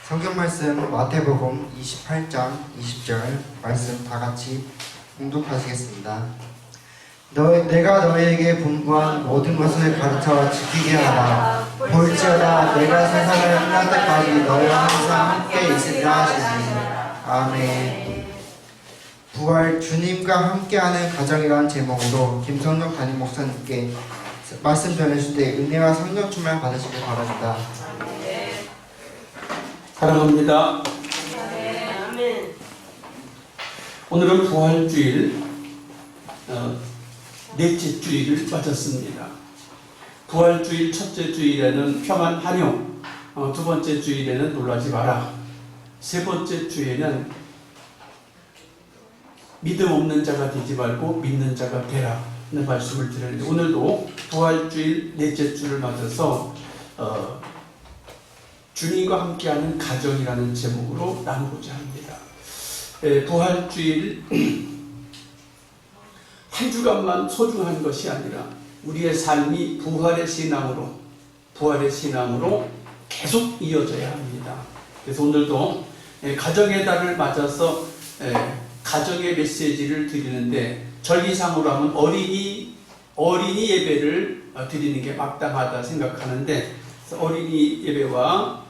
성경 말씀 마태복음 28장 20절 말씀 다 같이 봉독하시겠습니다. 내가 너희에게 분부한 모든 것을 가르쳐 지키게 하라. 볼지어다 내가 세상을 끝날 때까지 너희와 항상 함께 있으리라 하시니. 아멘. 부활 주님과 함께하는 가정이라는 제목으로 김성령 담임 목사님께 말씀 전해주실 때 은혜와 성령 충만 받으시길 바랍니다. 사랑합니다. 오늘은 부활주일 넷째 주일을 맞았습니다. 부활주일 첫째 주일에는 평안 환영, 두 번째 주일에는 놀라지 마라, 세 번째 주에는 믿음 없는 자가 되지 말고 믿는 자가 되라 는 말씀을 드렸는데, 오늘도 부활주일 넷째 주를 맞아서 주님과 함께하는 가정이라는 제목으로 나누고자 합니다. 부활주일 한 주간만 소중한 것이 아니라 우리의 삶이 부활의 신앙으로 계속 이어져야 합니다. 그래서 오늘도 가정의 달을 맞아서 가정의 메시지를 드리는데, 절기상으로 하면 어린이 예배를 드리는 게 마땅하다 생각하는데, 어린이 예배와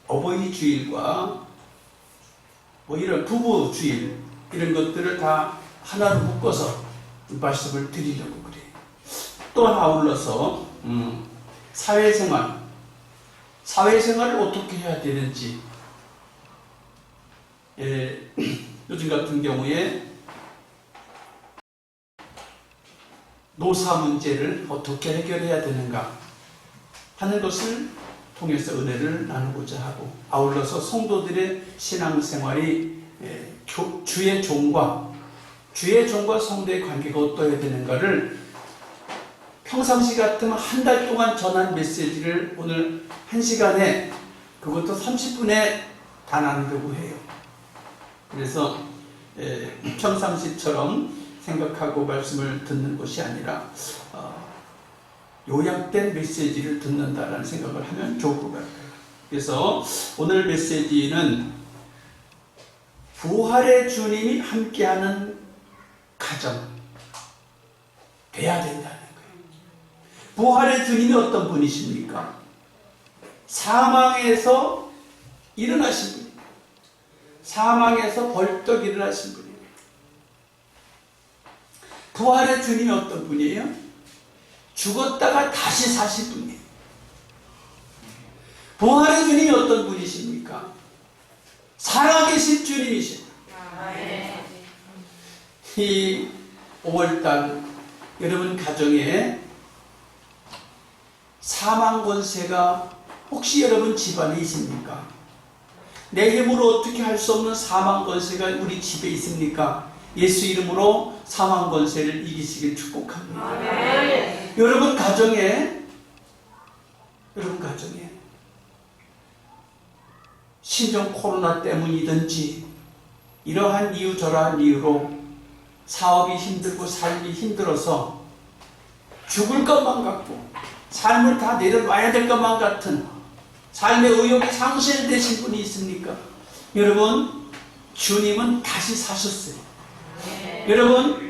어버이 주일과 이런 부부 주일 이런 것들을 다 하나로 묶어서 말씀을 드리려고 그래요. 또한 아울러서 사회생활을 어떻게 해야 되는지, 요즘 같은 경우에 노사 문제를 어떻게 해결해야 되는가 하는 것을 통해서 은혜를 나누고자 하고, 아울러서 성도들의 신앙생활이 주의 종과 성도의 관계가 어떠해야 되는가를 평상시 같으면 한 달 동안 전한 메시지를 오늘 1시간에, 그것도 30분에 다 나누려고 해요. 그래서 평상시처럼 생각하고 말씀을 듣는 것이 아니라 요약된 메시지를 듣는다라는 생각을 하면 좋을 것 같아요. 그래서 오늘 메시지는 부활의 주님이 함께하는 가정 돼야 된다는 거예요. 부활의 주님이 어떤 분이십니까? 사망에서 일어나신 분입니다. 사망에서 벌떡 일어나신 분입니다. 부활의 주님이 어떤 분이에요? 죽었다가 다시 사신 분이에요. 부활의 주님이 어떤 분이십니까? 살아계신 주님이십니다. 이 5월달 여러분 가정에 사망 권세가 혹시 여러분 집안에 있습니까? 내 힘으로 어떻게 할 수 없는 사망 권세가 우리 집에 있습니까? 예수 이름으로 사망 권세를 이기시길 축복합니다. 여러분 가정에 신종 코로나 때문이든지 이러한 이유 저러한 이유로 사업이 힘들고 삶이 힘들어서 죽을 것만 같고 삶을 다 내려놔야 될 것만 같은 삶의 의욕이 상실되신 분이 있습니까? 여러분, 주님은 다시 사셨어요. 여러분,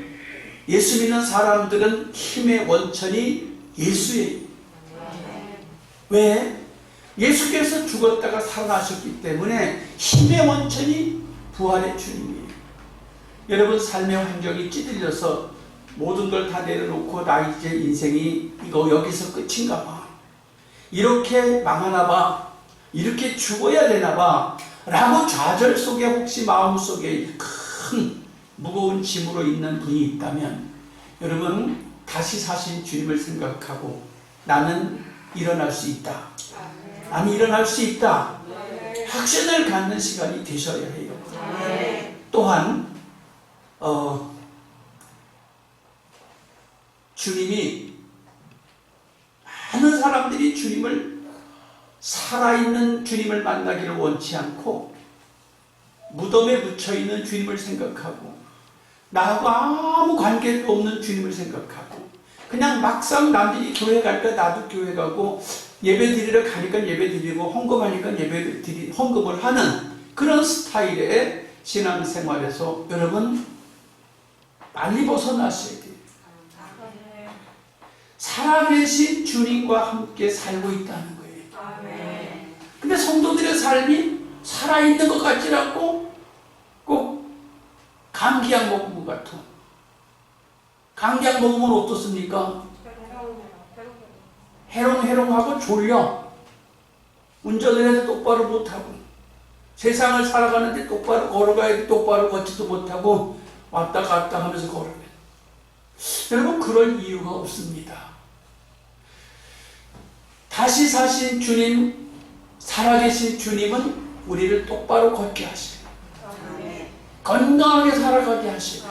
예수 믿는 사람들은 힘의 원천이 예수예요. 왜? 예수께서 죽었다가 살아나셨기 때문에 힘의 원천이 부활의 주님이에요. 여러분, 삶의 환경이 찌들려서 모든 걸 다 내려놓고 나 이제 인생이 이거 여기서 끝인가 봐, 이렇게 망하나 봐, 이렇게 죽어야 되나 봐 라고 좌절 속에 혹시 마음속에 큰 무거운 짐으로 있는 분이 있다면, 여러분 다시 사신 주님을 생각하고 나는 일어날 수 있다, 나는 일어날 수 있다, 확신을 갖는 시간이 되셔야 해요. 또한 주님이, 많은 사람들이 주님을, 살아있는 주님을 만나기를 원치 않고 무덤에 묻혀있는 주님을 생각하고 나하고 아무 관계도 없는 주님을 생각하고 그냥 막상 남들이 교회 갈까 나도 교회 가고 예배 드리러 가니까 예배 드리고 헌금하니까 헌금을 하는 그런 스타일의 신앙생활에서 여러분 빨리 벗어나셔야 돼요. 살아계신 주님과 함께 살고 있다는 거예요. 근데 성도들의 삶이 살아있는 것 같지 않고 꼭 감기약 먹은 것 같아. 감기약 먹으면 어떻습니까? 해롱해롱하고 졸려. 운전을 해도 똑바로 못하고, 세상을 살아가는데 똑바로 걸어가야 돼. 똑바로 걷지도 못하고 왔다 갔다 하면서 걸어요. 여러분, 그럴 이유가 없습니다. 다시 사신 주님, 살아계신 주님은 우리를 똑바로 걷게 하시고 건강하게 살아가게 하시고,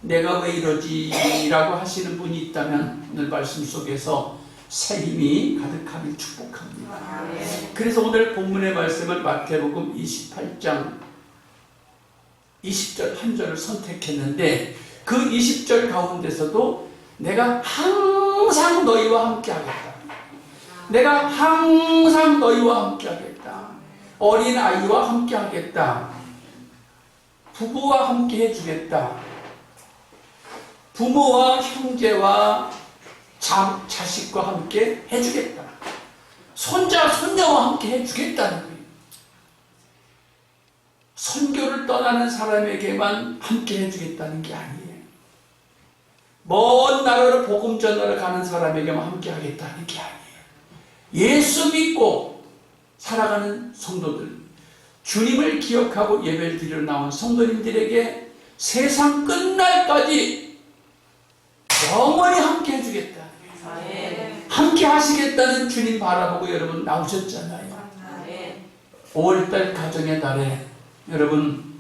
내가 왜 이러지? 라고 하시는 분이 있다면 오늘 말씀 속에서 새 힘이 가득하길 축복합니다. 그래서 오늘 본문의 말씀을 마태복음 28장 20절 한 절을 선택했는데, 그 20절 가운데서도 내가 항상 너희와 함께 하겠다. 내가 항상 너희와 함께 하겠다. 어린아이와 함께 하겠다. 부부와 함께 해주겠다. 부모와 형제와 자식과 함께 해주겠다. 손자, 손녀와 함께 해주겠다는 거예요. 선교를 떠나는 사람에게만 함께 해주겠다는 게 아니에요. 먼 나라로 복음 전하러 가는 사람에게만 함께 하겠다는 게 아니에요. 예수 믿고 살아가는 성도들, 주님을 기억하고 예배를 드리러 나온 성도님들에게 세상 끝날까지 영원히 함께 해주겠다. 함께 하시겠다는 주님 바라보고 여러분 나오셨잖아요. 5월달 가정의 달에 여러분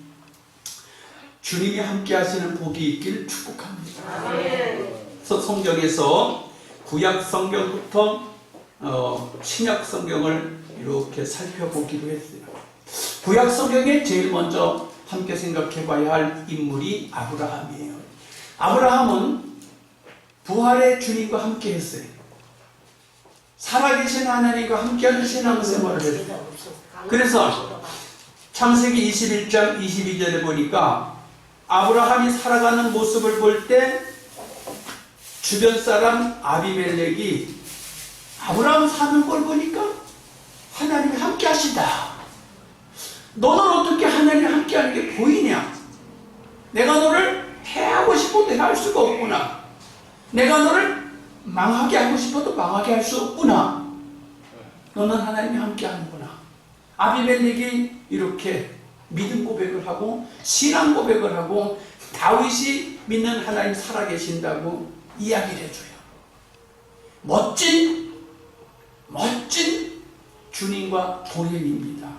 주님이 함께 하시는 복이 있길 축복합니다. 그래서 성경에서 구약 성경부터 신약 성경을 이렇게 살펴보기로 했어요. 구약 성경에 제일 먼저 함께 생각해 봐야 할 인물이 아브라함이에요. 아브라함은 부활의 주님과 함께 했어요. 살아계신 하나님과 함께하는 신앙생활을 했어요. 그래서 창세기 21장 22절에 보니까 아브라함이 살아가는 모습을 볼 때 주변 사람 아비멜렉이 아브라함 사는 걸 보니까 하나님이 함께 하신다. 너는 어떻게 하나님이 함께 하는 게 보이냐? 내가 너를 해하고 싶어도 할 수가 없구나. 내가 너를 망하게 하고 싶어도 망하게 할 수 없구나. 너는 하나님이 함께 하는구나. 아비멜렉이 이렇게 믿음 고백을 하고 신앙 고백을 하고 다윗이 믿는 하나님 살아계신다고 이야기를 해줘요. 멋진 주님과 동행입니다.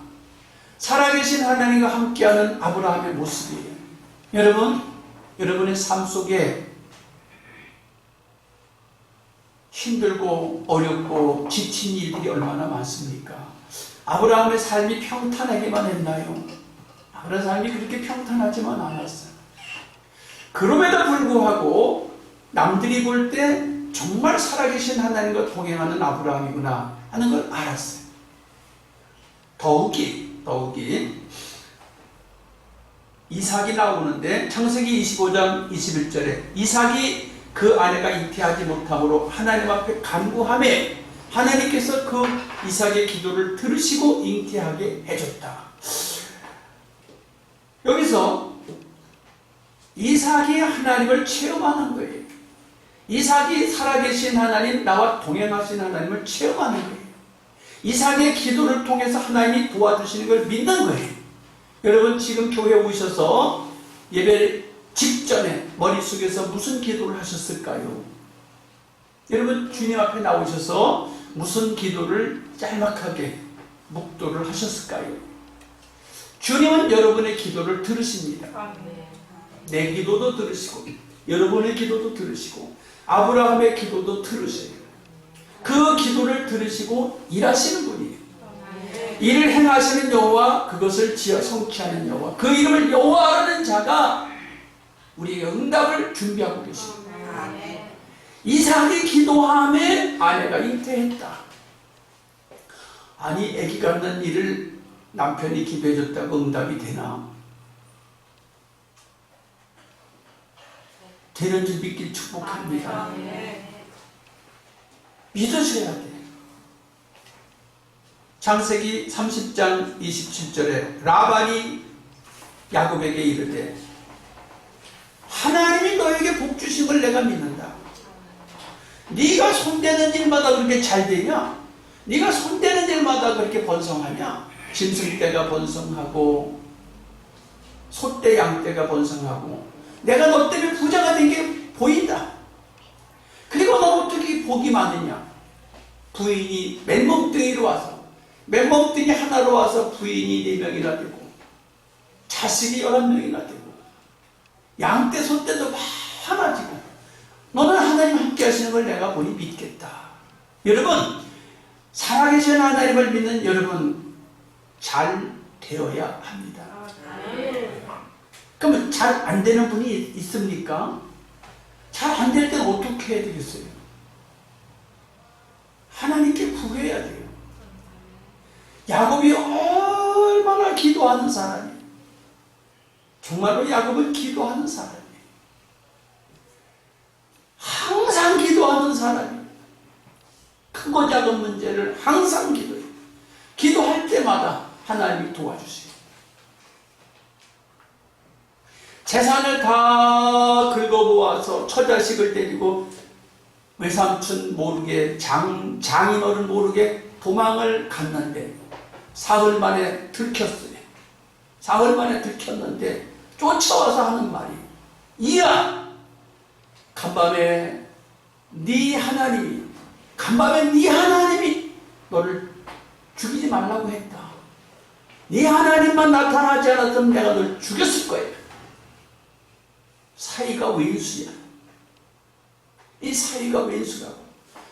살아계신 하나님과 함께하는 아브라함의 모습이에요. 여러분, 여러분의 삶 속에 힘들고 어렵고 지친 일들이 얼마나 많습니까? 아브라함의 삶이 평탄하기만 했나요? 아브라함의 삶이 그렇게 평탄하지만 않았어요. 그럼에도 불구하고 남들이 볼 때 정말 살아계신 하나님과 동행하는 아브라함이구나 하는 걸 알았어요. 더욱이 이삭이 나오는데 창세기 25장 21절에 이삭이 그 아내가 잉태하지 못함으로 하나님 앞에 간구하매 하나님께서 그 이삭의 기도를 들으시고 잉태하게 해줬다. 여기서 이삭이 하나님을 체험하는 거예요. 이삭이 살아계신 하나님, 나와 동행하신 하나님을 체험하는 거예요. 이삭의 기도를 통해서 하나님이 도와주시는 걸 믿는 거예요. 여러분, 지금 교회에 오셔서 예배 직전에 머릿속에서 무슨 기도를 하셨을까요? 여러분, 주님 앞에 나오셔서 무슨 기도를 짤막하게 묵도를 하셨을까요? 주님은 여러분의 기도를 들으십니다. 내 기도도 들으시고 여러분의 기도도 들으시고 아브라함의 기도도 들으세요. 그 기도를 들으시고 일하시는 분이에요. 일을 행하시는 여호와, 그것을 지어 성취하는 여호와, 그 이름을 여호와라는 자가 우리에게 응답을 준비하고 계십니다. 이삭이 기도함에 아내가 잉태했다. 아니 아기 갖는 일을 남편이 기도해줬다고 응답이 되나? 되는 줄 믿길 축복합니다. 믿으셔야 돼. 창세기 30장 27절에 라반이 야곱에게 이르되 하나님이 너에게 복 주심을 내가 믿는다. 네가 손대는 일마다 그렇게 잘 되냐? 네가 손대는 일마다 그렇게 번성하냐? 짐승떼가 번성하고 소떼 양떼가 번성하고 내가 너 때문에 부자가 된 게 보인다. 그리고 너 어떻게 복이 많으냐? 부인이 맨몸뚱이로 와서 맨몸뚱이 하나로 와서 부인이 4명이나 되고 자식이 11명이나 되고 양떼 소떼도 많아지고 너는 하나님 함께 하시는 걸 내가 보니 믿겠다. 여러분, 살아계신 하나님을 믿는 여러분 잘 되어야 합니다. 그러면 잘 안 되는 분이 있습니까? 잘 안 될 때는 어떻게 해야 되겠어요? 하나님께 구해야 돼요. 야곱이 얼마나 기도하는 사람이에요. 정말로 야곱은 기도하는 사람이에요. 항상 기도하는 사람이에요. 크고 작은 문제를 항상 기도해요. 기도할 때마다 하나님이 도와주세요. 재산을 다 긁어모아서 처자식을 데리고 외삼촌 모르게 장인 어른 모르게 도망을 갔는데 사흘 만에 들켰어요. 사흘 만에 들켰는데 쫓아와서 하는 말이 이야 간밤에 네 하나님이 너를 죽이지 말라고 했다. 네 하나님만 나타나지 않았으면 내가 널 죽였을 거야. 사이가 왼수야. 이 사이가 왼수라고.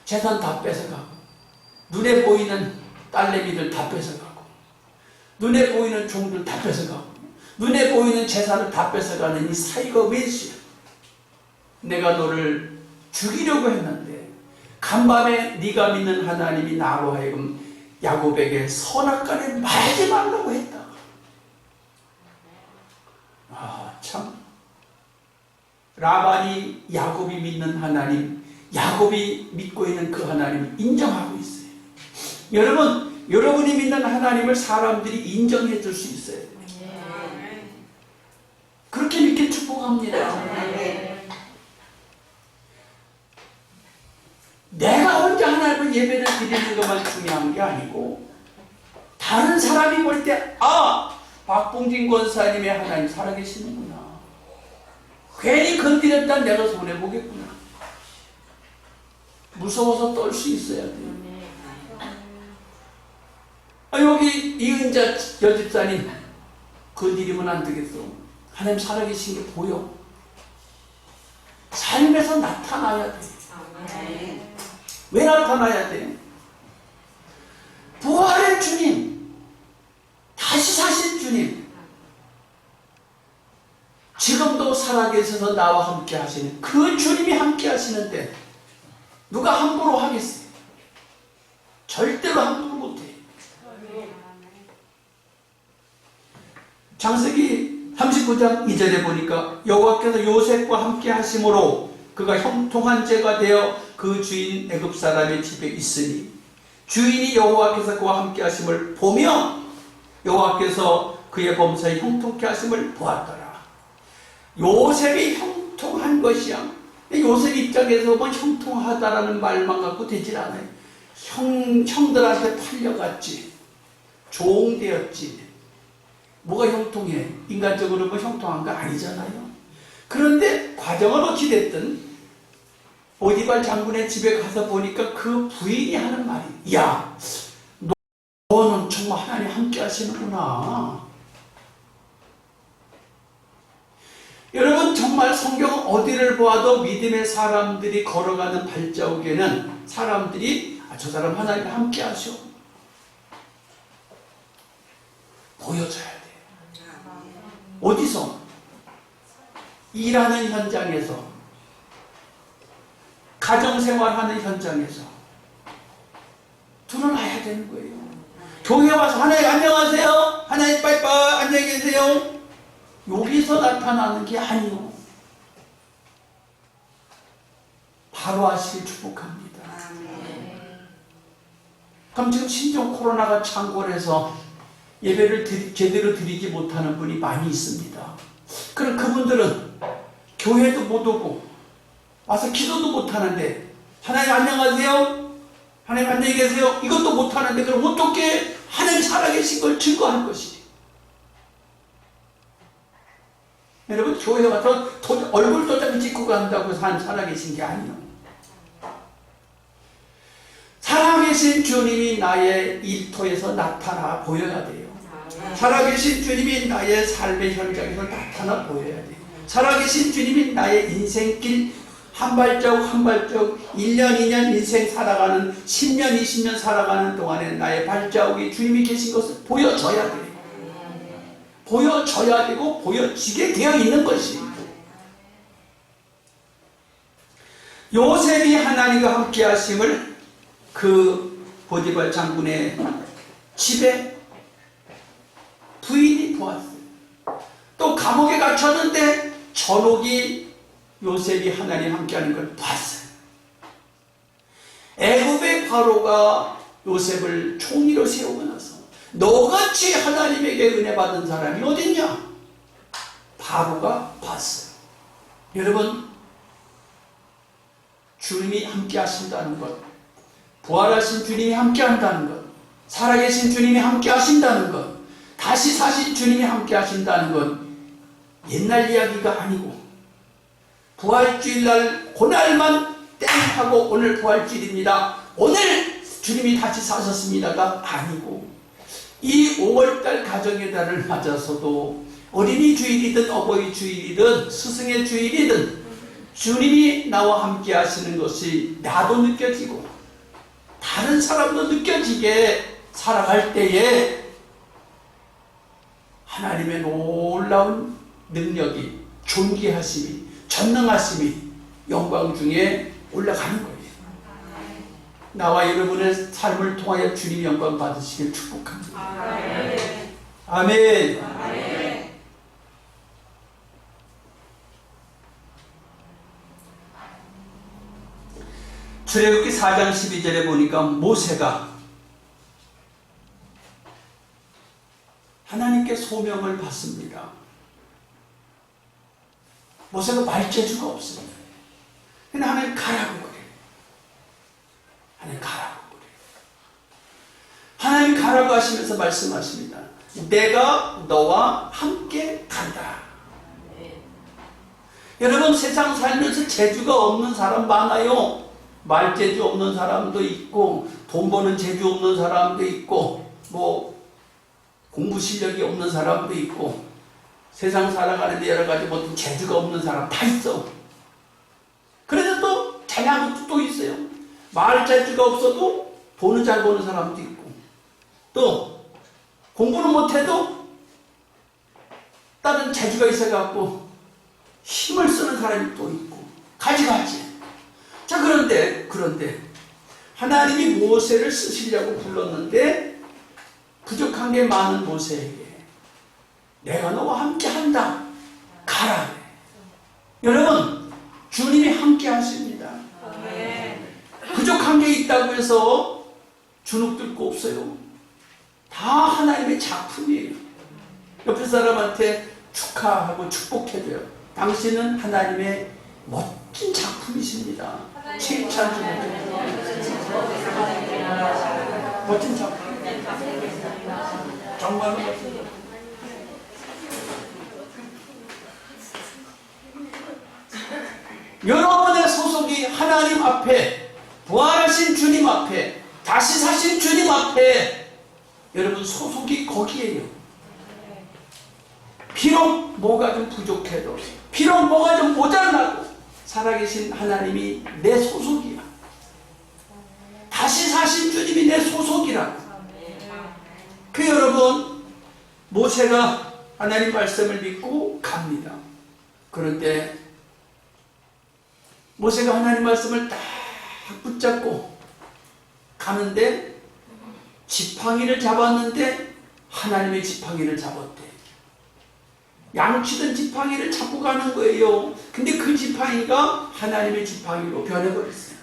재산 다 뺏어가고 눈에 보이는 딸내미들 다 뺏어가고 눈에 보이는 종들 다 뺏어가고 눈에 보이는 재산을 다 뺏어가는 이 사이가 왼수야. 내가 너를 죽이려고 했는데 간밤에 네가 믿는 하나님이 나로 하여금 야곱에게 선악간에 말하지 말라고 했다. 참 라반이 야곱이 믿는 하나님, 야곱이 믿고 있는 그 하나님을 인정하고 있어요. 여러분, 여러분이 믿는 하나님을 사람들이 인정해 줄 수 있어요. 그렇게 믿길 축복합니다. 내가 혼자 하나님을 예배를 드리는 것만 중요한 게 아니고 다른 사람이 볼 때 박봉진 권사님의 하나님 살아계시는구나. 괜히 건드렸다 내가 손해보겠구나. 무서워서 떨 수 있어야 돼요. 여기 이은자 여집사님 건드리면 안 되겠어. 하나님 살아계신 게 보여. 삶에서 나타나야 돼. 왜 나타나야 돼? 부활의 주님, 다시 사신 주님, 지금도 살아계셔서 나와 함께 하시는 그 주님이 함께 하시는데 누가 함부로 하겠어요? 절대로 함부로 못해. 창세기 39장 2절에 보니까 여호와께서 요셉과 함께 하심으로 그가 형통한 자가 되어 그 주인 애굽 사람의 집에 있으니 주인이 여호와께서 그와 함께 하심을 보며 여호와께서 그의 범사에 형통케 하심을 보았더라. 요셉이 형통한 것이야. 요셉 입장에서 뭐 형통하다라는 말만 갖고 되질 않아요. 형들한테 팔려갔지. 종되었지. 뭐가 형통해? 인간적으로 뭐 형통한 거 아니잖아요. 그런데 과정은 어찌 됐든 보디발 장군의 집에 가서 보니까 그 부인이 하는 말이 야, 너는 정말 하나님 함께 하시는구나. 여러분 정말 성경 어디를 보아도 믿음의 사람들이 걸어가는 발자국에는 사람들이 저 사람 하나님과 함께 하셔. 보여줘야 돼. 어디서? 일하는 현장에서 가정생활하는 현장에서 드러나야 되는 거예요. 교회 와서 하나님 안녕하세요, 하나님 빠이빠이 안녕히 계세요, 여기서 나타나는 게 아니요. 바로 하시길 축복합니다. 그럼 지금 심지어 코로나가 창궐해서 예배를 제대로 드리지 못하는 분이 많이 있습니다. 그럼 그분들은 교회도 못 오고 와서 기도도 못 하는데 하나님 안녕하세요, 하나님 안녕히 계세요 이것도 못 하는데 그럼 어떻게 하나님 살아계신 걸 증거할 것이지? 여러분, 교회 와서 얼굴 도장 찍고 간다고 살아계신 게 아니에요. 살아계신 주님이 나의 일터에서 나타나 보여야 돼요. 살아계신 주님이 나의 삶의 현장에서 나타나 보여야 돼요. 살아계신 주님이 나의 인생길 한 발자국 한 발자국 1년 2년 인생 살아가는 10년 20년 살아가는 동안에 나의 발자국이 주님이 계신 것을 보여줘야 돼요. 보여줘야 되고 보여지게 되어 있는 것이. 요셉이 하나님과 함께 하심을 그 보디발 장군의 집에 부인이 보았어요. 또 감옥에 갇혔는데 전옥이 요셉이 하나님 함께하는 걸 봤어요. 애굽의 바로가 요셉을 총리로 세우고 나서 너같이 하나님에게 은혜 받은 사람이 어딨냐? 바로가 봤어요. 여러분, 주님이 함께 하신다는 것, 부활하신 주님이 함께 한다는 것, 살아계신 주님이 함께 하신다는 것, 다시 사신 주님이 함께 하신다는 것, 옛날 이야기가 아니고 부활주일날 그날만 땡 하고 오늘 부활주일입니다, 오늘 주님이 다시 사셨습니다가 아니고 이 5월달 가정의 달을 맞아서도 어린이 주일이든 어버이 주일이든 스승의 주일이든 주님이 나와 함께 하시는 것이 나도 느껴지고 다른 사람도 느껴지게 살아갈 때에 하나님의 놀라운 능력이, 존귀하심이, 전능하심이 영광 중에 올라가는 거예요. 나와 여러분의 삶을 통하여 주님 영광 받으시길 축복합니다. 아멘. 아멘. 출애굽기 4장 12절에 보니까 모세가 하나님께 소명을 받습니다. 모세가 말재주가 없습니다. 근데 하나님 가라고 그래요. 하나님 가라고 그래요. 하나님 가라고 하시면서 말씀하십니다. 내가 너와 함께 간다. 여러분, 세상 살면서 재주가 없는 사람 많아요. 말재주 없는 사람도 있고 돈 버는 재주 없는 사람도 있고 뭐 공부 실력이 없는 사람도 있고 세상 살아가는데 여러 가지 뭐 재주가 없는 사람 다 있어. 그래서 또 잘나는 것도 또 있어요. 말 재주가 없어도 돈을 잘 버는 사람도 있고 또 공부를 못해도 다른 재주가 있어갖고 힘을 쓰는 사람이 또 있고 가지가지. 자, 그런데 하나님이 모세를 쓰시려고 불렀는데 부족한 게 많은 모세에게 내가 너와 함께 한다, 가라. 여러분, 주님이 함께 하십니다. 부족한 게 있다고 해서 주눅들 거 없어요. 다 하나님의 작품이에요. 옆에 사람한테 축하하고 축복해줘요. 당신은 하나님의 멋진 작품이십니다. 칭찬 좀 해주세요. 멋진 작품. 정말로 멋진. 여러분의 소속이 하나님 앞에, 부활하신 주님 앞에, 다시 사신 주님 앞에, 여러분 소속이 거기에요. 비록 뭐가 좀 부족해도, 비록 뭐가 좀 모자라도 살아계신 하나님이 내 소속이야. 다시 사신 주님이 내 소속이라고. 그 여러분, 모세가 하나님 말씀을 믿고 갑니다. 그런데 모세가 하나님 말씀을 딱 막 붙잡고 가는데 지팡이를 잡았는데 하나님의 지팡이를 잡았대. 양치던 지팡이를 잡고 가는 거예요. 근데 그 지팡이가 하나님의 지팡이로 변해버렸어요.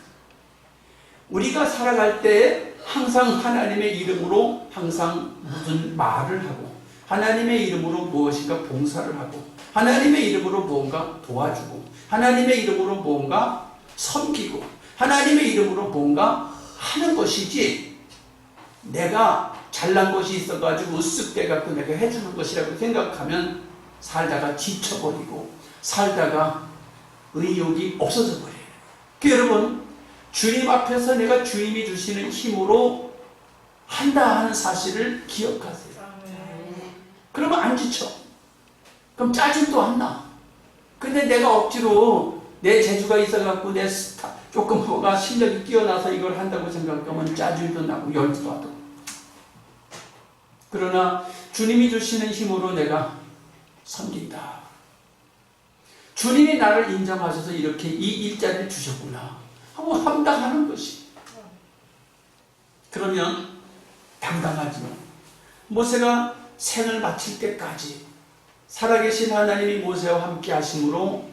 우리가 살아갈 때 항상 하나님의 이름으로 항상 무슨 말을 하고 하나님의 이름으로 무엇인가 봉사를 하고 하나님의 이름으로 무언가 도와주고 하나님의 이름으로 무언가 섬기고 하나님의 이름으로 뭔가 하는 것이지 내가 잘난 것이 있어가지고 으쓱대갖고 내가 해주는 것이라고 생각하면 살다가 지쳐버리고 살다가 의욕이 없어져 버려요. 그러니까 여러분 주님 앞에서 내가 주님이 주시는 힘으로 한다 하는 사실을 기억하세요. 그러면 안 지쳐. 그럼 짜증도 안 나. 근데 내가 억지로 내 재주가 있어갖고 내 조금 뭐가 실력이 뛰어나서 이걸 한다고 생각하면 짜증도 나고 열도 하고. 그러나 주님이 주시는 힘으로 내가 섬긴다. 주님이 나를 인정하셔서 이렇게 이 일자리를 주셨구나 하고 감당하는 것이. 그러면 당당하지만 모세가 생을 마칠 때까지 살아계신 하나님이 모세와 함께 하심으로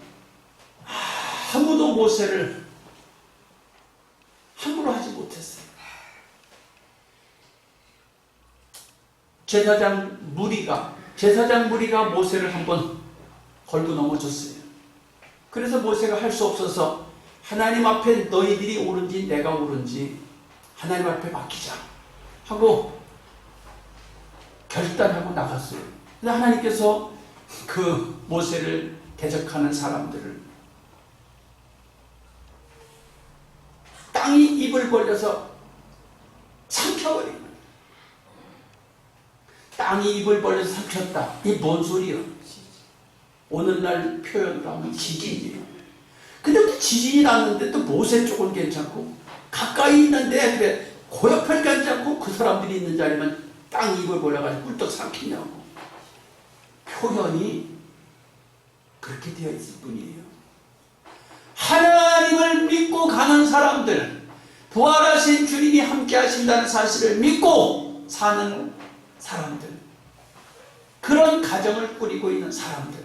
아무도 모세를 함부로 하지 못했어요. 제사장 무리가 모세를 한번 걸고 넘어졌어요. 그래서 모세가 할 수 없어서 하나님 앞에 너희들이 옳은지 내가 옳은지 하나님 앞에 맡기자 하고 결단하고 나갔어요. 근데 하나님께서 그 모세를 대적하는 사람들을 땅이 입을 벌려서 삼켜버린 거예요. 땅이 입을 벌려서 삼켰다. 이게 뭔 소리예요? 오늘날 표현으로 하면 지진이에요. 근데 또 지진이 났는데 또 모세 쪽은 괜찮고 가까이 있는데 그래 고옆을 괜찮고 그 사람들이 있는 자리만 땅 입을 벌려가지고 꿀떡 삼키냐고. 표현이 그렇게 되어 있을 뿐이에요. 하나님을 믿고 가는 사람들, 부활하신 주님이 함께 하신다는 사실을 믿고 사는 사람들, 그런 가정을 꾸리고 있는 사람들,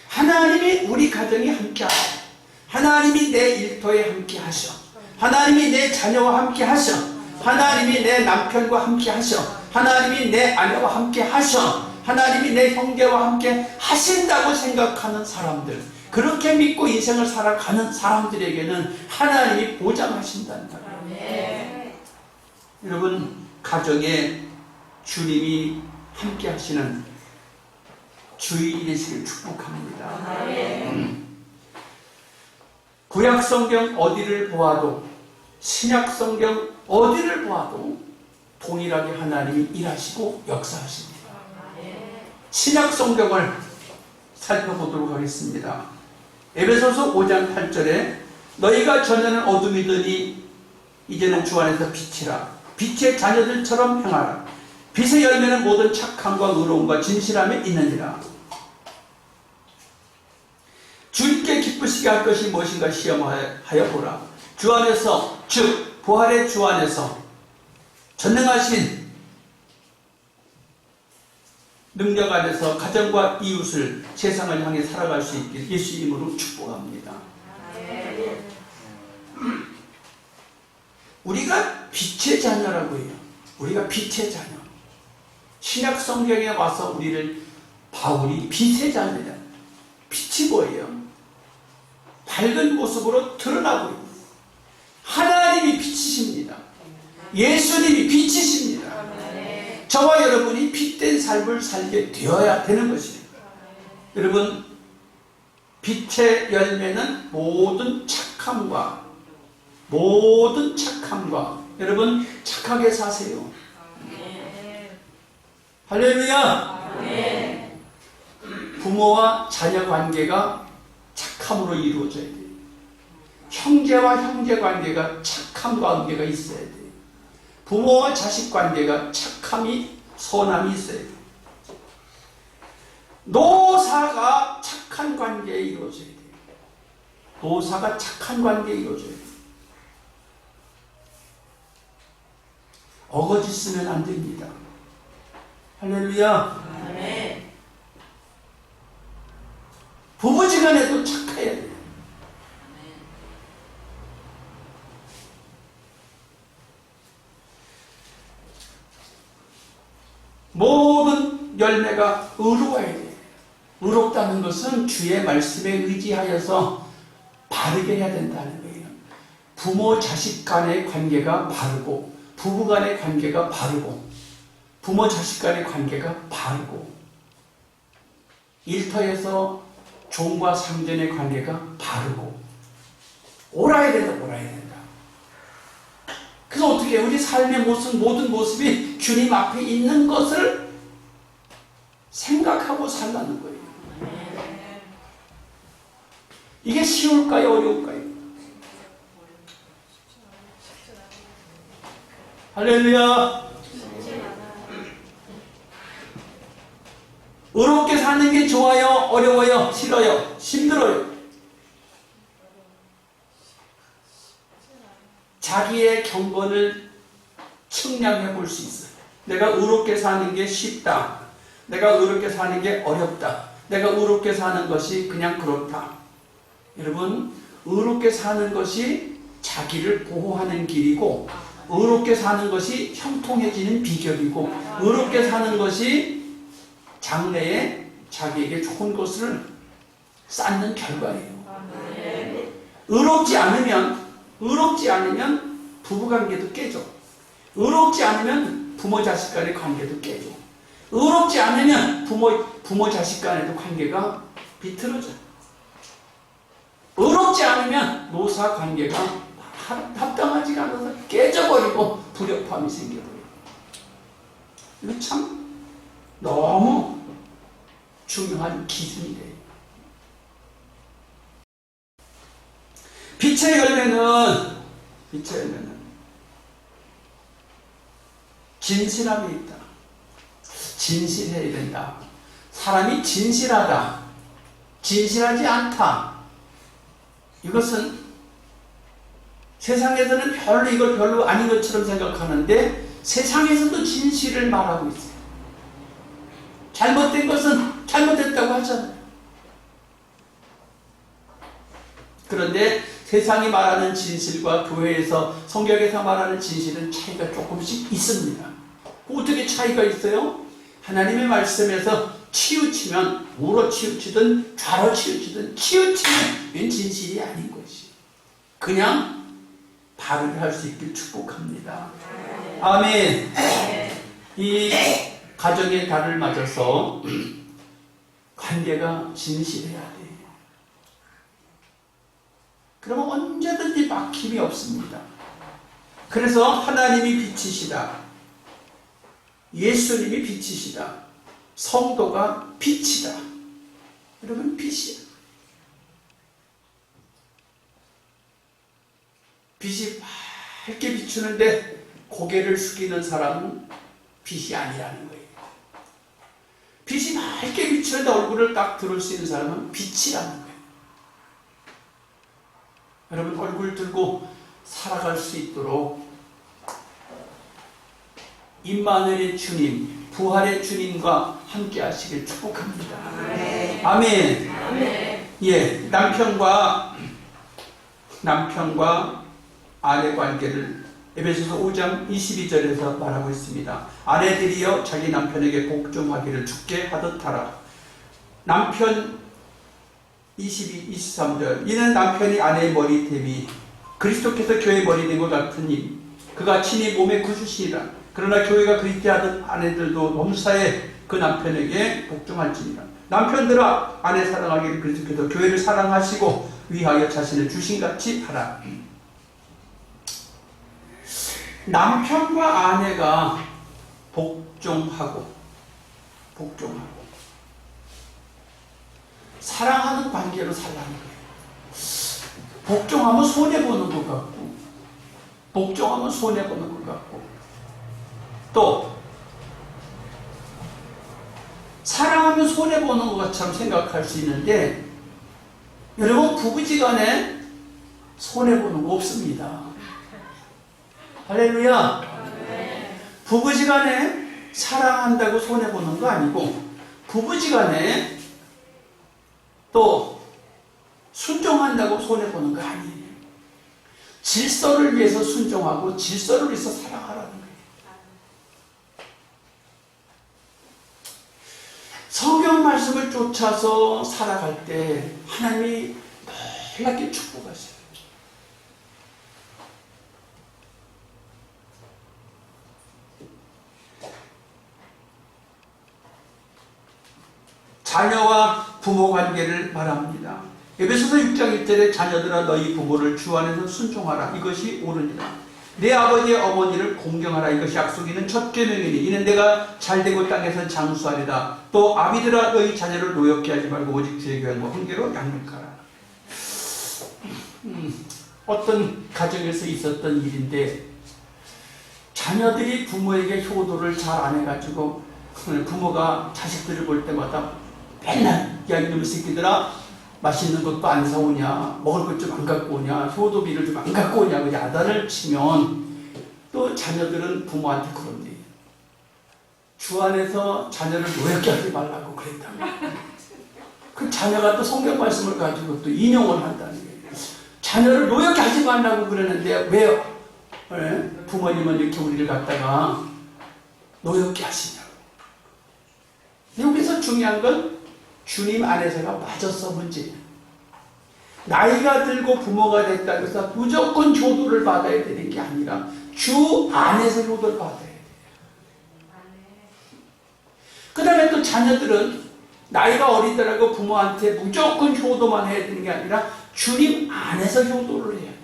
하나님이 우리 가정에 함께 하셔, 하나님이 내 일터에 함께 하셔, 하나님이 내 자녀와 함께 하셔, 하나님이 내 남편과 함께 하셔, 하나님이 내 아내와 함께 하셔, 하나님이 내 형제와 함께 하신다고 생각하는 사람들, 그렇게 믿고 인생을 살아가는 사람들에게는 하나님이 보장하신다는 거예요. 여러분, 가정에 주님이 함께 하시는 주일이 되시길 축복합니다. 구약 성경 어디를 보아도 신약 성경 어디를 보아도 동일하게 하나님이 일하시고 역사하십니다. 신약 성경을 살펴보도록 하겠습니다. 에베소서 5장 8절에 너희가 전에는 어둠이더니 이제는 주 안에서 빛이라. 빛의 자녀들처럼 행하라. 빛의 열매는 모든 착함과 의로움과 진실함에 있느니라. 주님께 기쁘시게 할 것이 무엇인가 시험하여 보라. 주 안에서, 즉 부활의 주 안에서 전능하신 능력 안에서 가정과 이웃을 세상을 향해 살아갈 수 있길 예수 이름으로 축복합니다. 우리가 빛의 자녀라고 해요. 우리가 빛의 자녀. 신약 성경에 와서 우리를 바울이 빛의 자녀다. 빛이 뭐예요? 밝은 모습으로 드러나고 있는 하나님이 빛이십니다. 예수님이 빛이십니다. 저와 여러분이 빛된 삶을 살게 되어야 되는 것입니다. 여러분, 빛의 열매는 모든 착함과 여러분 착하게 사세요. 할렐루야. 부모와 자녀 관계가 착함으로 이루어져야 돼요. 형제와 형제 관계가 착함 관계가 있어야 돼요. 부모와 자식 관계가 착함이, 선함이 있어야 돼요. 노사가 착한 관계에 이루어져야 돼요. 노사가 착한 관계에 이루어져야 돼요. 어거지쓰면 안 됩니다. 할렐루야. 부부지간에도 착해야 돼요. 모든 열매가 의로워야 돼요. 의롭다는 것은 주의 말씀에 의지하여서 바르게 해야 된다는 거예요. 부모 자식 간의 관계가 바르고, 부부 간의 관계가 바르고, 부모 자식 간의 관계가 바르고, 일터에서 종과 상전의 관계가 바르고, 옳아야 된다, 옳아야 된다. 그래서 어떻게 해요? 우리 삶의 모습, 모든 모습이 주님 앞에 있는 것을 생각하고 살라는 거예요. 이게 쉬울까요? 어려울까요? 할렐루야. 의롭게 사는 게 좋아요? 어려워요? 싫어요? 힘들어요? 자기의 경건을 측량해 볼 수 있어요. 내가 의롭게 사는 게 쉽다. 내가 의롭게 사는 게 어렵다. 내가 의롭게 사는 것이 그냥 그렇다. 여러분, 의롭게 사는 것이 자기를 보호하는 길이고, 의롭게 사는 것이 형통해지는 비결이고, 의롭게 사는 것이 장래에 자기에게 좋은 것을 쌓는 결과예요. 의롭지 않으면 부부관계도 깨져. 의롭지 않으면 부모 자식 간의 관계도 깨져. 의롭지 않으면 부모 자식 간에도 관계가 비틀어져. 의롭지 않으면 노사 관계가 합당하지 않아서 깨져버리고 불협화음이 생겨버려요. 이거 참 너무 중요한 기준이래요. 빛의 열매는 진실함이 있다. 진실해야 된다. 사람이 진실하다, 진실하지 않다. 이것은 세상에서는 이걸 별로 아닌 것처럼 생각하는데 세상에서도 진실을 말하고 있어요. 잘못된 것은 잘못됐다고 하잖아요. 그런데 세상이 말하는 진실과 교회에서 성경에서 말하는 진실은 차이가 조금씩 있습니다. 어떻게 차이가 있어요? 하나님의 말씀에서 치우치면 우로 치우치든 좌로 치우치든 치우치면 이건 진실이 아닌 것이. 그냥 바르게 할 수 있길 축복합니다. 아멘. 이 가정의 달을 맞아서 관계가 진실해야 돼요. 그러면 언제든지 막힘이 없습니다. 그래서 하나님이 빛이시다. 예수님이 빛이시다. 성도가 빛이다. 여러분, 빛이야. 빛이 밝게 비추는데 고개를 숙이는 사람은 빛이 아니라는 거예요. 빛이 밝게 비추는데 얼굴을 딱 들을 수 있는 사람은 빛이라는 거예요. 여러분, 얼굴 들고 살아갈 수 있도록 임마누엘의 주님, 부활의 주님과 함께 하시길 축복합니다. 아멘. 예, 남편과 아내 관계를 에베소서 5장 22절에서 말하고 있습니다. 아내들이여 자기 남편에게 복종하기를 주께 하듯 하라. 남편 22, 23절. 이는 남편이 아내의 머리됨이 그리스도께서 교회의 머리 된 것 같으니 그가 친히 몸의 구주시니라. 그러나 교회가 그리스도 하듯 아내들도 범사에 그 남편에게 복종할지니라. 남편들아 아내 사랑하기를 그리스도께서 교회를 사랑하시고 위하여 자신을 주신같이 하라. 남편과 아내가 복종하고 사랑하는 관계로 살라는 거예요. 복종하면 손해보는 것 같고, 복종하면 손해보는 것 같고, 또 사랑하면 손해보는 것 것처럼 생각할 수 있는데, 여러분, 부부지간에 손해보는 거 없습니다. 할렐루야. 부부지간에 사랑한다고 손해보는 거 아니고 부부지간에 또 순종한다고 손해보는 거 아니에요. 질서를 위해서 순종하고 질서를 위해서 사랑하라는 거예요. 성경 말씀을 쫓아서 살아갈 때 하나님이 놀랍게 축복하세요. 자녀와 부모 관계를 말합니다. 에베소서 6장 1절에 자녀들아 너희 부모를 주 안에서 순종하라. 이것이 옳으니라. 내 아버지의 어머니를 공경하라. 이것이 약속 있는 첫 계명이니 이는 내가 잘되고 땅에서 장수하리라. 또 아비들아 너희 자녀를 노엽게 하지 말고 오직 주의 교훈과 훈계로 양육하라. 어떤 가정에서 있었던 일인데 자녀들이 부모에게 효도를 잘 안 해가지고 부모가 자식들을 볼 때마다 맨날 야 이놈의 새끼들아 맛있는 것도 안 사오냐, 먹을 것 좀 안 갖고 오냐, 효도비를 좀 안 갖고 오냐고 야단을 치면 또 자녀들은 부모한테 그런데 주 안에서 자녀를 노엽게 하지 말라고 그랬다. 그 자녀가 또 성경 말씀을 가지고 또 인용을 한다는 거예요. 자녀를 노엽게 하지 말라고 그러는데 왜요? 네? 부모님은 이렇게 우리를 갖다가 노엽게 하시냐고. 여기서 중요한 건 주님 안에서가 맞았어 문제예요. 나이가 들고 부모가 됐다고 해서 무조건 효도를 받아야 되는 게 아니라 주 안에서 효도를 받아야 돼요. 그 다음에 또 자녀들은 나이가 어리더라도 부모한테 무조건 효도만 해야 되는 게 아니라 주님 안에서 효도를 해야 돼요.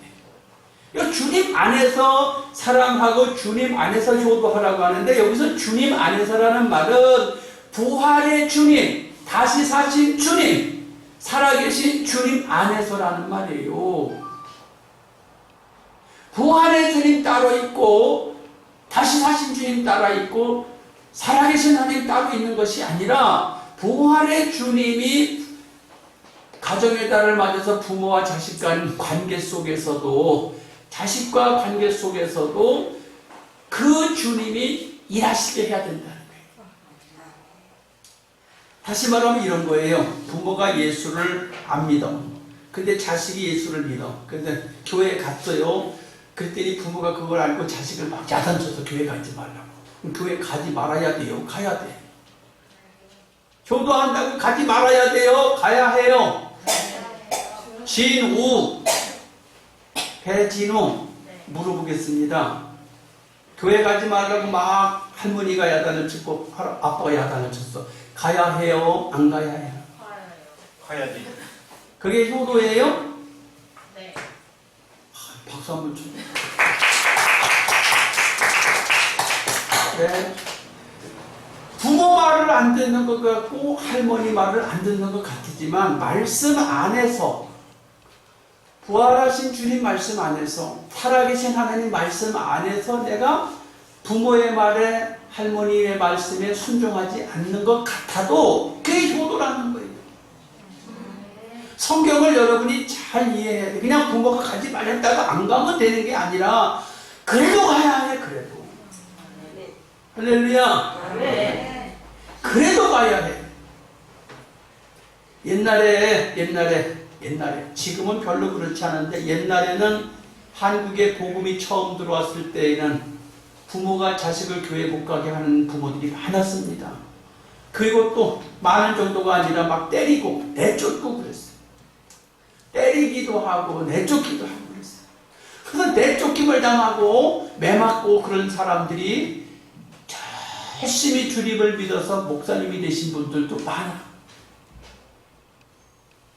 그러니까 주님 안에서 사랑하고 주님 안에서 효도하라고 하는데 여기서 주님 안에서라는 말은 부활의 주님, 다시 사신 주님, 살아계신 주님 안에서라는 말이에요. 부활의 주님 따로 있고 다시 사신 주님 따로 있고 살아계신 하나님 따로 있는 것이 아니라 부활의 주님이 가정의 달을 맞아서 부모와 자식 간 관계 속에서도 자식과 관계 속에서도 그 주님이 일하시게 해야 된다는 거예요. 다시 말하면 이런 거예요. 부모가 예수를 안 믿어. 근데 자식이 예수를 믿어. 근데 교회에 갔어요. 그랬더니 부모가 그걸 알고 자식을 막 야단쳐서 교회 가지 말라고. 그럼 교회 가지 말아야 돼요? 가야 돼. 효도한다고 가지 말아야 돼요? 가야 해요. 진우, 배진우 물어보겠습니다. 교회 가지 말라고 막 할머니가 야단을 치고 아빠가 야단을 쳤어. 가야 해요? 안 가야 해요? 가야 돼. 그게 효도예요? 네. 박수 한번 쳐. 네. 부모 말을 안 듣는 것 같고 할머니 말을 안 듣는 것 같지만 말씀 안에서 부활하신 주님 말씀 안에서 살아계신 하나님 말씀 안에서 내가 부모의 말에 할머니의 말씀에 순종하지 않는 것 같아도 그게 효도라는 거예요. 성경을 여러분이 잘 이해해야 돼. 그냥 부모가 가지 말랬다고 안 가면 되는 게 아니라 그래도 가야 해. 그래도 할렐루야. 네. 그래도 가야 해. 옛날에 지금은 별로 그렇지 않은데 옛날에는 한국에 복음이 처음 들어왔을 때에는 부모가 자식을 교회 못 가게 하는 부모들이 많았습니다. 그리고 또 많은 정도가 아니라 막 때리고 내쫓고 그랬어요. 때리기도 하고 내쫓기도 하고 그랬어요. 그래서 내쫓김을 당하고 매맞고 그런 사람들이 열심히 주님을 믿어서 목사님이 되신 분들도 많아.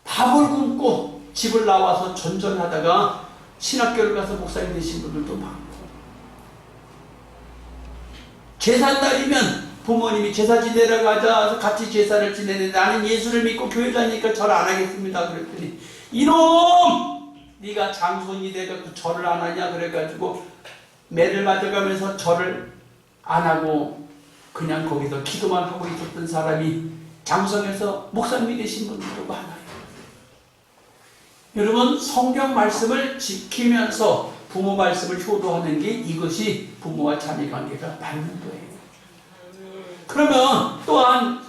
밥을 굶고 집을 나와서 전전하다가 신학교를 가서 목사님 되신 분들도 많고, 제삿날이면 부모님이 제사 지내러 가자 같이 제사를 지내는데 나는 예수를 믿고 교회 다니니까 절 안 하겠습니다. 그랬더니 이놈! 네가 장손이 돼가지고 절을 안 하냐 그래가지고 매를 맞아가면서 절을 안 하고 그냥 거기서 기도만 하고 있었던 사람이 장성해서 목사님이 되신 분들도 많아요. 여러분 성경 말씀을 지키면서 부모 말씀을 효도하는 게 이것이 부모와 자녀 관계가 맞는 거예요. 그러면 또한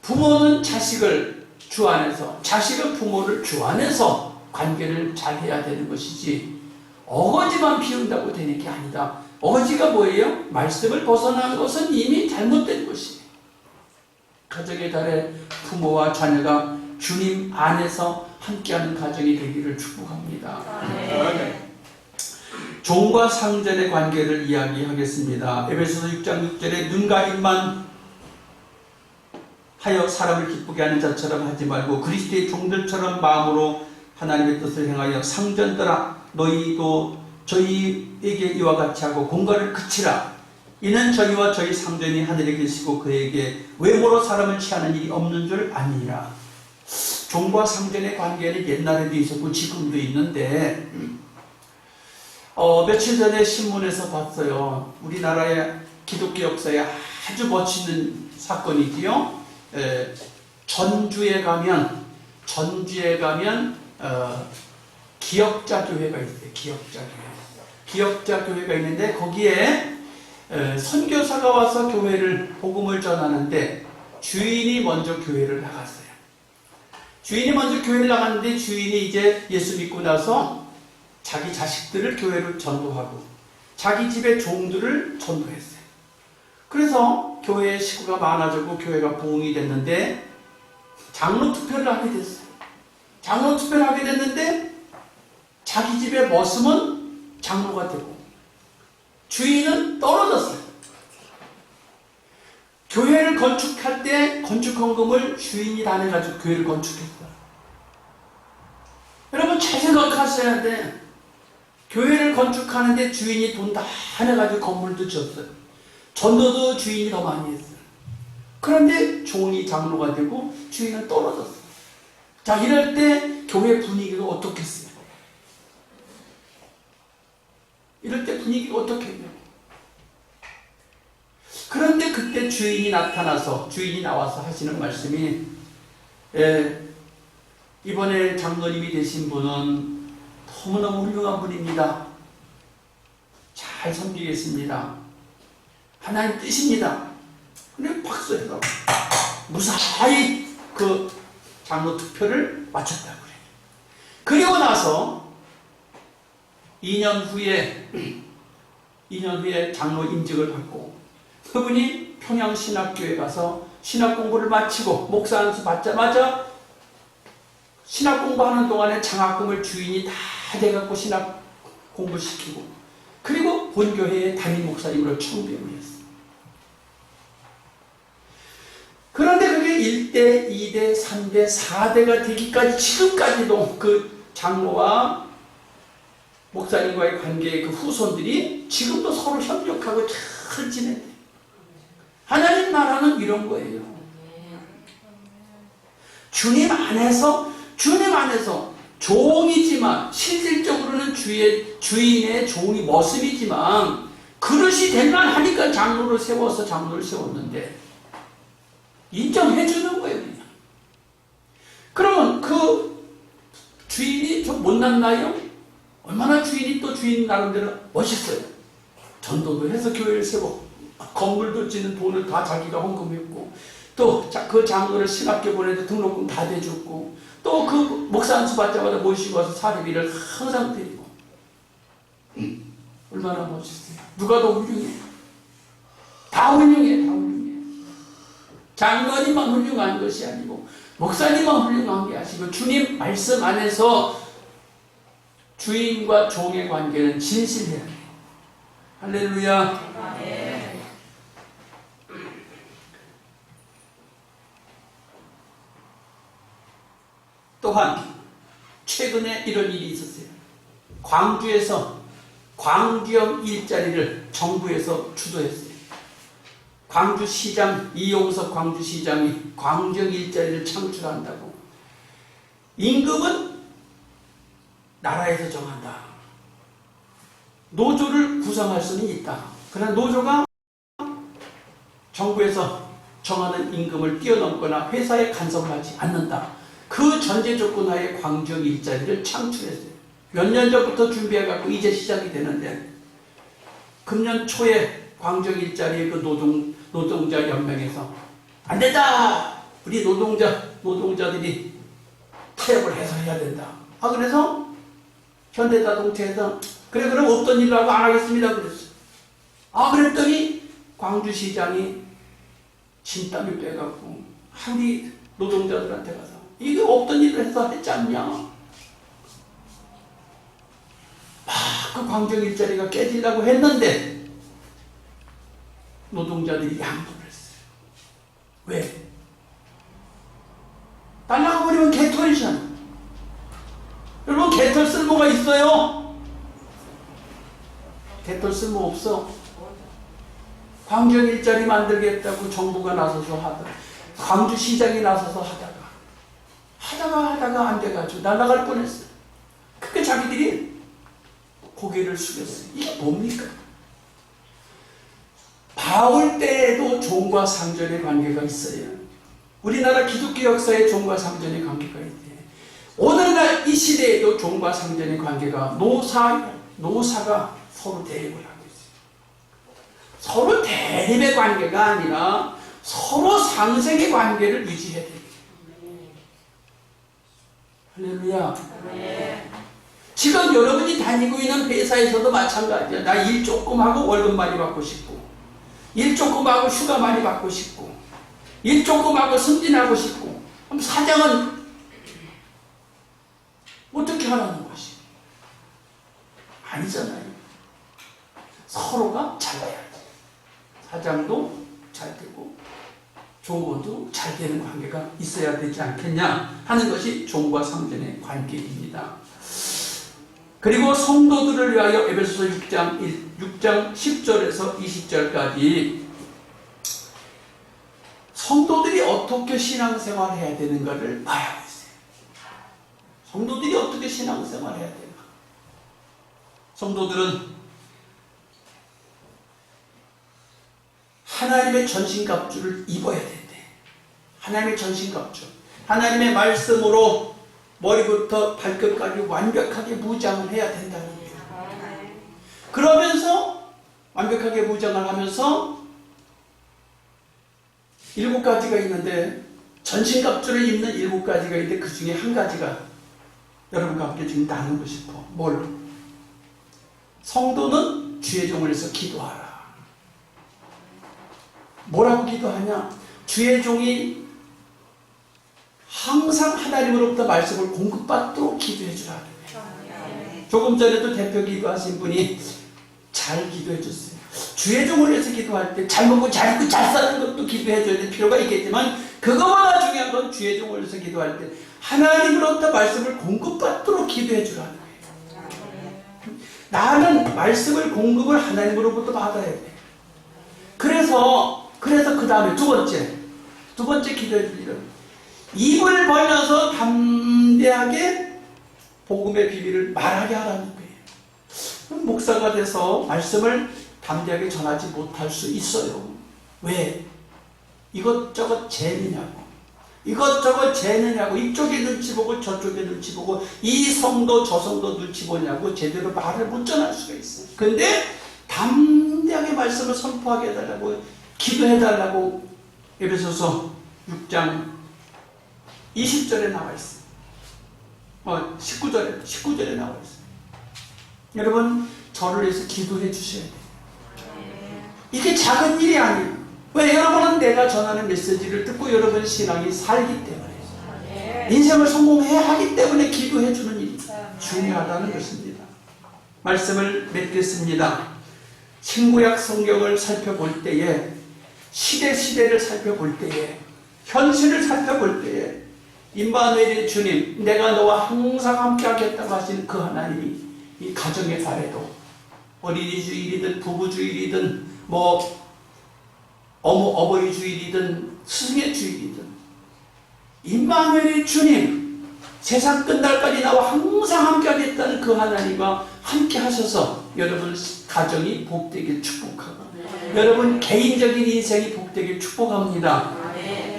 부모는 자식을 주 안에서, 자식은 부모를 주 안에서 관계를 잘 해야 되는 것이지 어거지만 피운다고 되는 게 아니다. 어거지가 뭐예요? 말씀을 벗어난 것은 이미 잘못된 것이에요. 가정의 달에 부모와 자녀가 주님 안에서 함께하는 가정이 되기를 축복합니다. 종과 상전의 관계를 이야기하겠습니다. 에베소서 6장 6절에 눈과 입만 하여 사람을 기쁘게 하는 자처럼 하지 말고 그리스도의 종들처럼 마음으로 하나님의 뜻을 행하여 상전들아 너희도 저희에게 이와 같이 하고 공갈을 그치라. 이는 저희와 저희 상전이 하늘에 계시고 그에게 외모로 사람을 취하는 일이 없는 줄 아니라. 종과 상전의 관계는 옛날에도 있었고 지금도 있는데 며칠 전에 신문에서 봤어요. 우리나라의 기독교 역사에 아주 멋있는 사건이지요. 전주에 가면 기역자 교회가 있어요. 기역자 교회가 있는데 거기에 선교사가 와서 교회를 복음을 전하는데 주인이 먼저 교회를 나갔어요. 주인이 먼저 교회를 나갔는데 주인이 이제 예수 믿고 나서 자기 자식들을 교회로 전도하고 자기 집의 종들을 전도했어요. 그래서 교회에 식구가 많아지고 교회가 부흥이 됐는데 장로 투표를 하게 됐어요. 장로 투표를 하게 됐는데 자기 집의 머슴은 장로가 되고 주인은 떨어졌어요. 교회를 건축할 때 건축헌금을 주인이 다 내가지고 교회를 건축했어요. 여러분 잘 생각하셔야 돼. 교회를 건축하는데 주인이 돈 다 내가지고 건물도 지었어요. 전도도 주인이 더 많이 했어요. 그런데 종이 장로가 되고 주인은 떨어졌어요. 자, 이럴 때 교회 분위기가 어떻겠어요? 이럴 때 분위기가 어떻겠냐? 그런데 그때 주인이 나와서 하시는 말씀이 이번에 장로님이 되신 분은 너무너무 훌륭한 분입니다. 잘 섬기겠습니다. 하나님 뜻입니다. 근데 박수해서 무사히 그 장로 투표를 마쳤다고 그래요. 그리고 나서 2년 후에 장로 임직을 받고 그분이 평양신학교에 가서 신학 공부를 마치고 목사 안수 받자마자 신학 공부하는 동안에 장학금을 주인이 다 돼갖고 신학 공부시키고 그리고 본교회의 담임 목사님으로 청빙을 했어요. 그런데 그게 1대, 2대, 3대, 4대가 되기까지 지금까지도 그 장로와 목사님과의 관계의 그 후손들이 지금도 서로 협력하고 잘 지낸대. 하나님 나라는 이런 거예요. 주님 안에서 종이지만 실질적으로는 주인의 종이 모습이지만 그릇이 될만 하니까 장로를 세웠는데 인정해 주는 거예요. 그냥. 그러면 그 주인이 좀 못났나요? 얼마나 주인이 또 주인 나름대로 멋있어요. 전도도 해서 교회를 세워 건물도 짓는 돈을 다 자기가 헌금했고 또 그 장로를 신학교 보내도 등록금 다 대줬고 또 그 목사 안수 받자마자 모시고 와서 사례비를 항상 드리고 얼마나 멋있어요. 누가 더 훌륭해? 다 훌륭해. 장로님만 훌륭한 것이 아니고 목사님만 훌륭한 게 아니고 주님 말씀 안에서 주인과 종의 관계는 진실해야 돼요. 할렐루야. 네. 또한 최근에 이런 일이 있었어요. 광주에서 광주형 일자리를 정부에서 주도했어요. 광주시장 이용석 광주시장이 광주형 일자리를 창출한다고. 임금은 나라에서 정한다. 노조를 구성할 수는 있다. 그러나 노조가 정부에서 정하는 임금을 뛰어넘거나 회사에 간섭하지 않는다. 그 전제 조건 하에 광주형 일자리를 창출했어요. 몇 년 전부터 준비해갖고 이제 시작이 되는데 금년 초에 광적 일자리 그 노동자 연맹에서 안 된다! 우리 노동자들이 타협을 해서 해야 된다. 그래서 현대자동차에서 그래 그럼 없던 일로 하고 안 하겠습니다 그랬어. 그랬더니 광주시장이 진땀을 빼갖고 우리 노동자들한테 가서 이게 없던 일을 해서 했지 않냐. 그 광적 일자리가 깨지려고 했는데 노동자들이 양보를 했어요. 왜? 날라가 버리면 개털이잖아. 여러분 개털 쓸모가 있어요? 개털 쓸모 없어. 광적 일자리 만들겠다고 정부가 나서서 하다가 광주시장이 나서서 하다가 안 돼가지고 날아갈 뻔했어요. 그게 자기들이 고개를 숙였어요. 이게 뭡니까? 바울 때에도 종과 상전의 관계가 있어요. 우리나라 기독교 역사에 종과 상전의 관계가 있대요. 오늘날 이 시대에도 종과 상전의 관계가 노사가 서로 대립을 하고 있어요. 서로 대립의 관계가 아니라 서로 상생의 관계를 유지해야 돼요. 할렐루야. 지금 여러분이 다니고 있는 회사에서도 마찬가지야. 나 일 조금 하고 월급 많이 받고 싶고, 일 조금 하고 휴가 많이 받고 싶고, 일 조금 하고 승진하고 싶고. 그럼 사장은 어떻게 하라는 것이? 아니잖아요. 서로가 잘 돼야지. 사장도 잘 되고 종업원도 잘 되는 관계가 있어야 되지 않겠냐 하는 것이 종과 상전의 관계입니다. 그리고 성도들을 위하여 에베소서 6장 10절에서 20절까지 성도들이 어떻게 신앙생활을 해야 되는가를 말하고 있어요. 성도들이 어떻게 신앙생활을 해야 되는가? 성도들은 하나님의 전신갑주를 입어야 된대. 하나님의 전신갑주. 하나님의 말씀으로 머리부터 발끝까지 완벽하게 무장을 해야 된다는 거예요. 그러면서 완벽하게 무장을 하면서 7가지가 있는데 전신갑주를 입는 7가지가 있는데 그 중에 한 가지가 여러분과 함께 지금 나누고 싶어. 뭘? 성도는 주의 종을 해서 기도하라. 뭐라고 기도하냐? 주의 종이 항상 하나님으로부터 말씀을 공급받도록 기도해 주라. 조금 전에도 대표 기도하신 분이 잘 기도해 줬어요. 주의 종을 위해서 기도할 때 잘 먹고 잘 입고 잘 사는 것도 기도해 줘야 될 필요가 있겠지만 그거보다 중요한 건 주의 종을 위해서 기도할 때 하나님으로부터 말씀을 공급받도록 기도해 주라는 거예요. 나는 말씀을 공급을 하나님으로부터 받아야 돼. 그래서 그 다음에 두 번째 기도해 줄 일은 입을 벌려서 담대하게 복음의 비밀을 말하게 하라는 거예요. 목사가 돼서 말씀을 담대하게 전하지 못할 수 있어요. 왜? 이것저것 재느냐고. 이쪽에 눈치 보고 저쪽에 눈치 보고 이 성도 저 성도 눈치 보냐고 제대로 말을 못 전할 수가 있어요. 근데 담대하게 말씀을 선포하게 해달라고 기도해달라고 에베소서 6장 20절에 나와 있어요. 19절에 나와 있어요. 여러분 저를 위해서 기도해 주셔야 돼요. 이게 작은 일이 아니에요. 왜? 여러분은 내가 전하는 메시지를 듣고 여러분 신앙이 살기 때문에 인생을 성공해야 하기 때문에 기도해 주는 일이 중요하다는 것입니다. 말씀을 맺겠습니다. 신구약 성경을 살펴볼 때에 시대를 살펴볼 때에 현실을 살펴볼 때에 임마누엘의 주님, 내가 너와 항상 함께 하겠다고 하시는 그 하나님이 이 가정의 달에도 어린이 주일이든 부부 주일이든 어버이 주일이든 스승의 주일이든 임마누엘의 주님, 세상 끝날까지 나와 항상 함께 하겠다는 그 하나님과 함께 하셔서 여러분 가정이 복되길 축복하고 여러분 개인적인 인생이 복되길 축복합니다.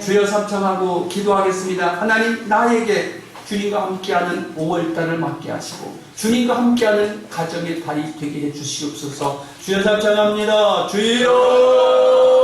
주여 삼창하고 기도하겠습니다. 하나님 나에게 주님과 함께하는 5월달을 맞게 하시고 주님과 함께하는 가정의 달이 되게 해주시옵소서. 주여 찬양합니다. 주여